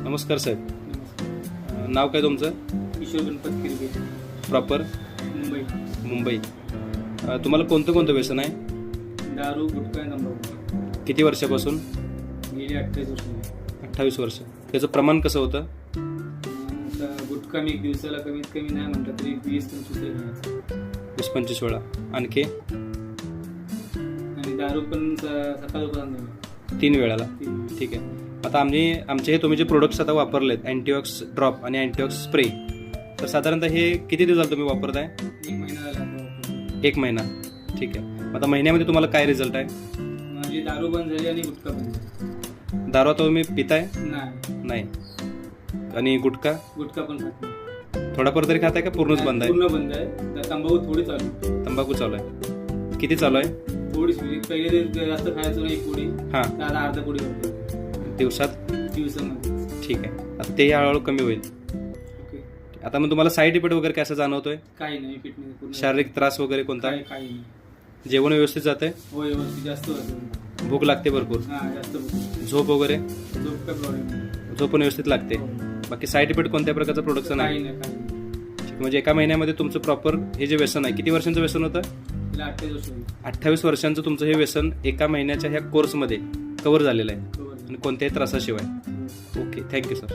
नमस्कार साहेब. नमस्कार. नाव काय तुमचं? किशोर गणपत किरगे, प्रॉपर मुंबई. मुंबई. तुम्हाला कोणतं कोणतं व्यसन आहे? दारू, गुटखा, तंबाखू. किती वर्षापासून? गेली 28 वर्ष. 28 वर्ष. त्याचं प्रमाण कसं होतं? आता गुटखा मी एक दिवसाला कमीत कमी नाही म्हटलं तरी 20-25 तरी घ्यायचं. 20-25 वेळा. आणखी आणि दारू पण सकाळपर्यंत 3 वेळाला. ठीक आहे. आता आमचे हे तुम्ही जे प्रोडक्ट्स आता वापरलेत, अँटीऑक्स ड्रॉप आणि अँटीऑक्स स्प्रे, तर साधारणतः हे किती दिवस झाले तुम्ही वापरताय? 1 महिना झाला आता वापरून. 1 महिना. ठीक आहे. आता महिन्यामध्ये तुम्हाला काय रिझल्ट आहे? माझी दारू बंद झाली आणि गुटखा बंद झाली. दारू आता तुम्ही पिताय? नाही, नाही. आणि गुटखा गुटखा पण खात नाही. थोडाफार तरी खाताय का पूर्णच बंद आहे? पूर्ण बंद आहे. तर तंबाखू थोडी चालू आहे. तंबाखू चालू आहे. किती चालू आहे? थोडीच. पहिले जास्त खायचो नाही, एक पोळी. हां. आता अर्धा पोळी होती दिवसात? दिवसामध्ये. ठीक आहे. आता ते हळूहळू कमी होईल. ओके. आता मग तुम्हाला साईड इफेक्ट वगैरे काय असं जाणवतोय? काही नाही, फिटनेस पूर्ण. शारीरिक त्रास वगैरे कोणता? काही नाही. जेवण व्यवस्थित जाते? हो, व्यवस्थित. जास्त होतं. भूक लागते भरपूर? जास्त होतं. झोप वगैरे? झोप काय प्रॉब्लेम नाही. झोप पण व्यवस्थित लागते? हो. बाकी साईड इफेक्ट कोणत्या प्रकारचं प्रोडक्शन आहे? काही नाही. ठीक. म्हणजे एका महिन्यामध्ये तुमचं प्रॉपर हे जे व्यसन आहे, किती वर्षांचं व्यसन होतं? तिला 28 वर्ष होती. 28 वर्षांचं तुमचं हे व्यसन एका महिन्याच्या ह्या कोर्समध्ये कव्हर झालेलं आहे बरोबर. आणि कोणत्याही त्रासाशिवाय. ओके. Thank you sir.